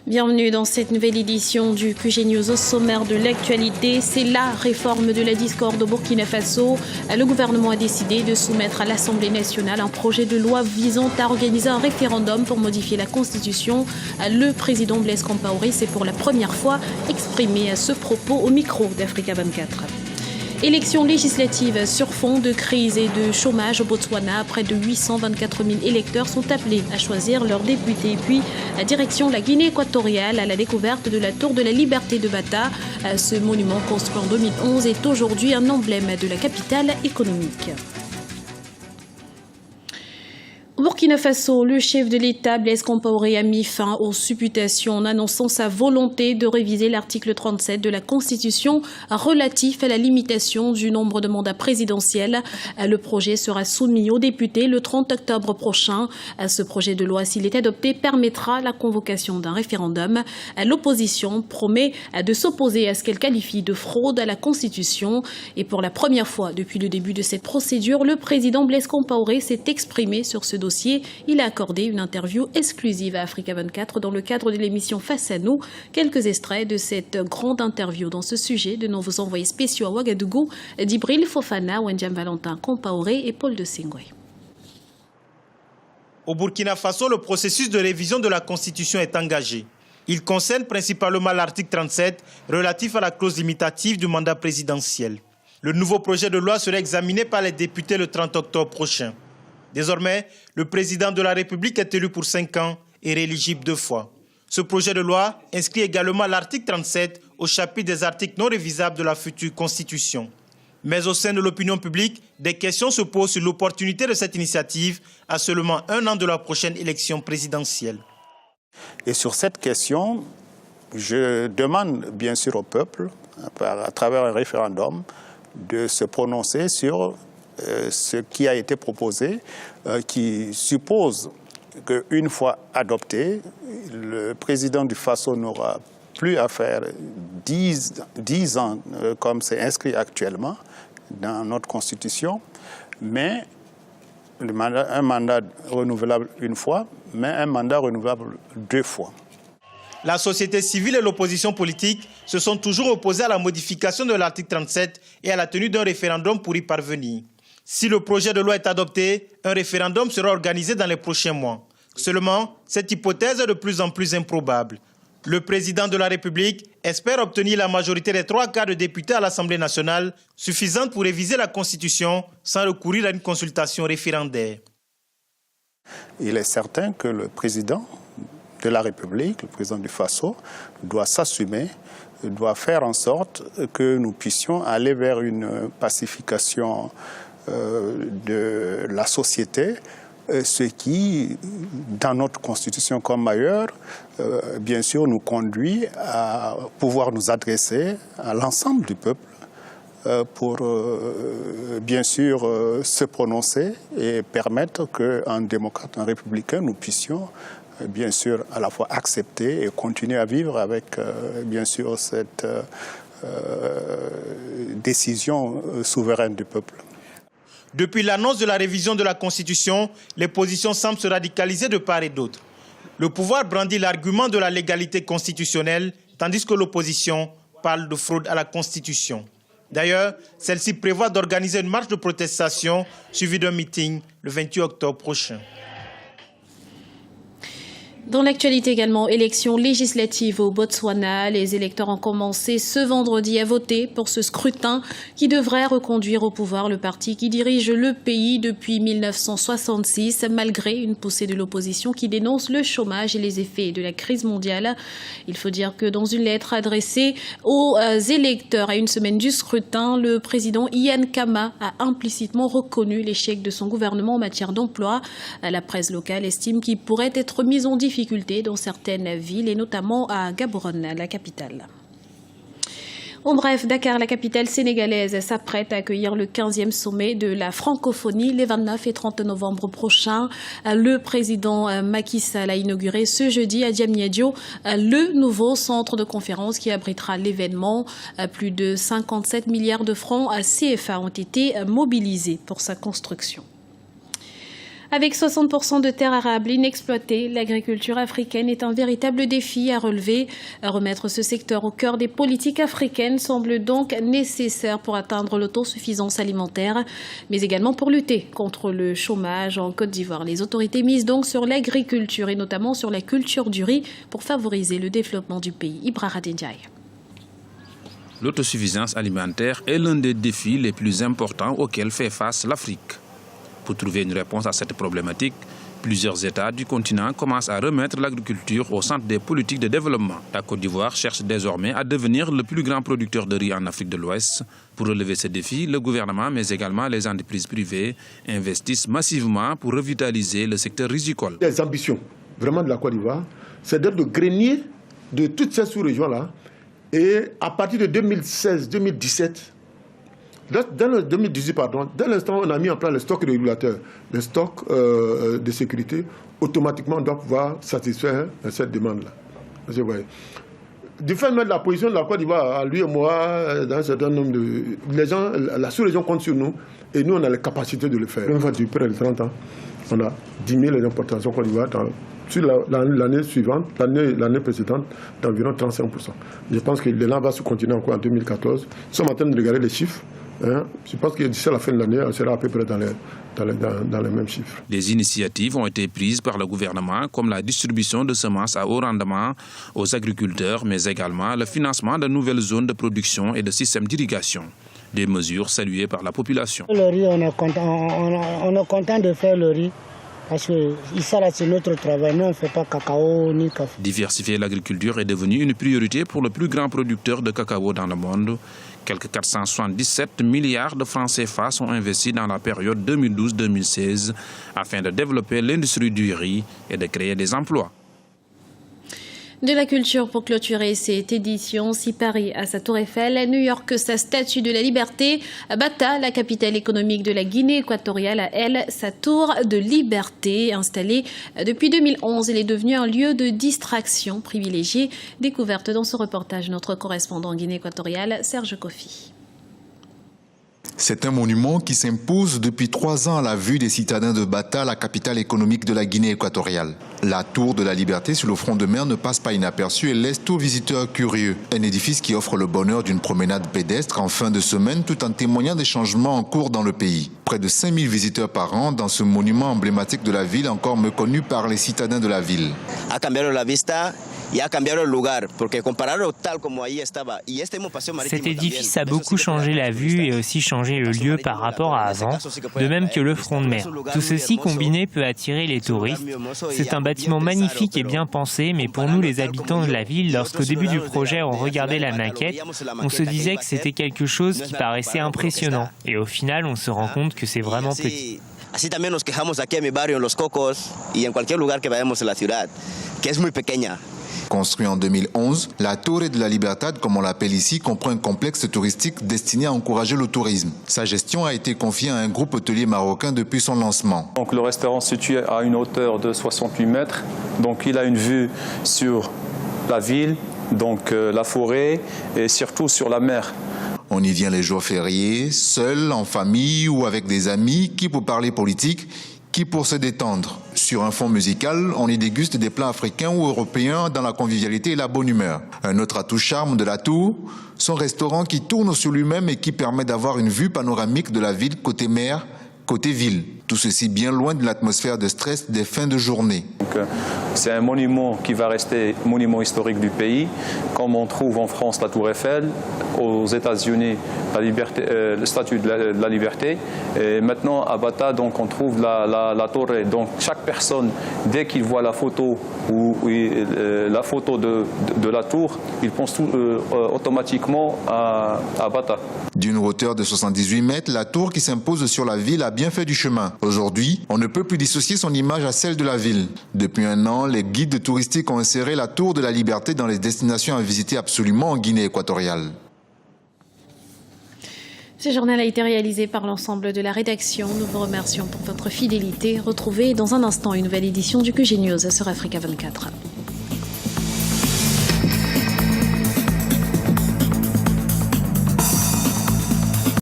Bienvenue dans cette nouvelle édition du QG News. Au sommaire de l'actualité, c'est la réforme de la discorde au Burkina Faso. Le gouvernement a décidé de soumettre à l'Assemblée nationale un projet de loi visant à organiser un référendum pour modifier la Constitution. Le président Blaise Compaoré s'est pour la première fois exprimé à ce propos au micro d'Africa 24. Élections législatives sur fond de crise et de chômage au Botswana. Près de 824 000 électeurs sont appelés à choisir leurs députés. Puis, direction la Guinée équatoriale à la découverte de la Tour de la Liberté de Bata. Ce monument construit en 2011 est aujourd'hui un emblème de la capitale économique. Au Burkina Faso, le chef de l'État, Blaise Compaoré, a mis fin aux supputations en annonçant sa volonté de réviser l'article 37 de la Constitution relatif à la limitation du nombre de mandats présidentiels. Le projet sera soumis aux députés le 30 octobre prochain. Ce projet de loi, s'il est adopté, permettra la convocation d'un référendum. L'opposition promet de s'opposer à ce qu'elle qualifie de fraude à la Constitution. Et pour la première fois depuis le début de cette procédure, le président Blaise Compaoré s'est exprimé sur ce dossier. Il a accordé une interview exclusive à Africa 24 dans le cadre de l'émission Face à nous. Quelques extraits de cette grande interview dans ce sujet de nos envoyés spéciaux à Ouagadougou, Djibril Fofana, Wendiam Valentin Compaoré et Paul de Singwe. Au Burkina Faso, le processus de révision de la Constitution est engagé. Il concerne principalement l'article 37 relatif à la clause limitative du mandat présidentiel. Le nouveau projet de loi sera examiné par les députés le 30 octobre prochain. Désormais, le président de la République est élu pour 5 ans et rééligible 2 fois. Ce projet de loi inscrit également l'article 37 au chapitre des articles non révisables de la future Constitution. Mais au sein de l'opinion publique, des questions se posent sur l'opportunité de cette initiative à seulement 1 an de la prochaine élection présidentielle. Et sur cette question, je demande bien sûr au peuple, à travers un référendum, de se prononcer sur ce qui a été proposé, qui suppose qu'une fois adopté, le président du Faso n'aura plus à faire 10 ans comme c'est inscrit actuellement dans notre Constitution, mais un mandat renouvelable 1 fois, mais un mandat renouvelable 2 fois. La société civile et l'opposition politique se sont toujours opposés à la modification de l'article 37 et à la tenue d'un référendum pour y parvenir. Si le projet de loi est adopté, un référendum sera organisé dans les prochains mois. Seulement, cette hypothèse est de plus en plus improbable. Le président de la République espère obtenir la majorité des 3/4 de députés à l'Assemblée nationale, suffisante pour réviser la Constitution sans recourir à une consultation référendaire. Il est certain que le président de la République, le président du Faso, doit s'assumer, doit faire en sorte que nous puissions aller vers une pacification de la société, ce qui, dans notre Constitution comme ailleurs, bien sûr, nous conduit à pouvoir nous adresser à l'ensemble du peuple pour, bien sûr, se prononcer et permettre qu'en démocrate, en républicain, nous puissions, bien sûr, à la fois accepter et continuer à vivre avec, bien sûr, cette décision souveraine du peuple. Depuis l'annonce de la révision de la Constitution, les positions semblent se radicaliser de part et d'autre. Le pouvoir brandit l'argument de la légalité constitutionnelle, tandis que l'opposition parle de fraude à la Constitution. D'ailleurs, celle-ci prévoit d'organiser une marche de protestation suivie d'un meeting le 28 octobre prochain. Dans l'actualité également, élections législatives au Botswana. Les électeurs ont commencé ce vendredi à voter pour ce scrutin qui devrait reconduire au pouvoir le parti qui dirige le pays depuis 1966, malgré une poussée de l'opposition qui dénonce le chômage et les effets de la crise mondiale. Il faut dire que dans une lettre adressée aux électeurs à une semaine du scrutin, le président Ian Khama a implicitement reconnu l'échec de son gouvernement en matière d'emploi. La presse locale estime qu'il pourrait être mis en difficulté dans certaines villes et notamment à Gaborone, la capitale. En bref, Dakar, la capitale sénégalaise, s'apprête à accueillir le 15e sommet de la francophonie les 29 et 30 novembre prochains. Le président Macky Sall a inauguré ce jeudi à Diamniadio le nouveau centre de conférence qui abritera l'événement. Plus de 57 milliards de francs CFA ont été mobilisés pour sa construction. Avec 60% de terres arables inexploitées, l'agriculture africaine est un véritable défi à relever. Remettre ce secteur au cœur des politiques africaines semble donc nécessaire pour atteindre l'autosuffisance alimentaire, mais également pour lutter contre le chômage en Côte d'Ivoire. Les autorités misent donc sur l'agriculture et notamment sur la culture du riz pour favoriser le développement du pays. Ibrahima Ndiaye. L'autosuffisance alimentaire est l'un des défis les plus importants auxquels fait face l'Afrique. Pour trouver une réponse à cette problématique, plusieurs États du continent commencent à remettre l'agriculture au centre des politiques de développement. La Côte d'Ivoire cherche désormais à devenir le plus grand producteur de riz en Afrique de l'Ouest. Pour relever ce défi, le gouvernement, mais également les entreprises privées, investissent massivement pour revitaliser le secteur risicole. Les ambitions vraiment de la Côte d'Ivoire, c'est d'être le grenier de toutes ces sous-régions-là. Et à partir de 2016-2017, dans le 2018, dès l'instant où on a mis en place le stock régulateur, le stock de sécurité, automatiquement on doit pouvoir satisfaire cette demande-là. Du fait de la position de la Côte d'Ivoire, à lui et moi, dans un certain nombre de... Les gens, la sous-région compte sur nous et nous on a la capacité de le faire. Une fois depuis près de 30 ans, on a diminué les importations Côte d'Ivoire sur l'année suivante, l'année précédente, d'environ 35%. Je pense que l'élan va se continuer encore en 2014. Nous sommes en train de regarder les chiffres. Je pense que d'ici à la fin de l'année, on sera à peu près dans les mêmes chiffres. Des initiatives ont été prises par le gouvernement, comme la distribution de semences à haut rendement aux agriculteurs, mais également le financement de nouvelles zones de production et de systèmes d'irrigation. Des mesures saluées par la population. Le riz, on est content de faire le riz. Parce que ça, c'est notre travail. Nous, on ne fait pas cacao ni café. Diversifier l'agriculture est devenu une priorité pour le plus grand producteur de cacao dans le monde. Quelques 477 milliards de francs CFA sont investis dans la période 2012-2016 afin de développer l'industrie du riz et de créer des emplois. De la culture pour clôturer cette édition, si Paris a sa tour Eiffel, New York sa statue de la liberté, Bata, la capitale économique de la Guinée équatoriale, a elle sa tour de liberté. Installée depuis 2011, elle est devenue un lieu de distraction privilégié. Découverte dans ce reportage notre correspondant en Guinée équatoriale, Serge Kofi. C'est un monument qui s'impose depuis 3 ans à la vue des citadins de Bata, la capitale économique de la Guinée équatoriale. La tour de la liberté sur le front de mer ne passe pas inaperçue et laisse tout visiteur curieux. Un édifice qui offre le bonheur d'une promenade pédestre en fin de semaine tout en témoignant des changements en cours dans le pays. Près de 5000 visiteurs par an dans ce monument emblématique de la ville encore méconnu par les citadins de la ville. Cet édifice a beaucoup changé la vue et aussi changé le lieu par rapport à avant, de même que le front de mer. Tout ceci combiné peut attirer les touristes. C'est un bâtiment magnifique et bien pensé, mais pour nous les habitants de la ville, lorsqu'au début du projet on regardait la maquette, on se disait que c'était quelque chose qui paraissait impressionnant. Et au final, on se rend compte que c'est vraiment petit. Así también nos quejamos aquí en mi barrio, en Los Cocos, y en cualquier lugar que vayamos en la ciudad, que es muy pequeña. Construit en 2011, la Torre de la Libertad, comme on l'appelle ici, comprend un complexe touristique destiné à encourager le tourisme. Sa gestion a été confiée à un groupe hôtelier marocain depuis son lancement. Donc, le restaurant se situe à une hauteur de 68 mètres. Donc, il a une vue sur la ville, donc la forêt et surtout sur la mer. On y vient les jours fériés, seul, en famille ou avec des amis, qui pour parler politique, qui pour se détendre. Sur un fond musical, on y déguste des plats africains ou européens dans la convivialité et la bonne humeur. Un autre atout charme de la tour, son restaurant qui tourne sur lui-même et qui permet d'avoir une vue panoramique de la ville côté mer, côté ville. Tout ceci bien loin de l'atmosphère de stress des fins de journée. C'est un monument qui va rester monument historique du pays, comme on trouve en France la Tour Eiffel, aux États-Unis le statue de la liberté, et maintenant à Bata donc on trouve la Torre. Donc chaque personne, dès qu'il voit la photo ou la photo de la tour, il pense automatiquement à Bata. D'une hauteur de 78 mètres, la tour qui s'impose sur la ville a bien fait du chemin. Aujourd'hui, on ne peut plus dissocier son image à celle de la ville. Depuis un an, les guides touristiques ont inséré la Tour de la Liberté dans les destinations à visiter absolument en Guinée équatoriale. Ce journal a été réalisé par l'ensemble de la rédaction. Nous vous remercions pour votre fidélité. Retrouvez dans un instant une nouvelle édition du QG News sur Africa 24.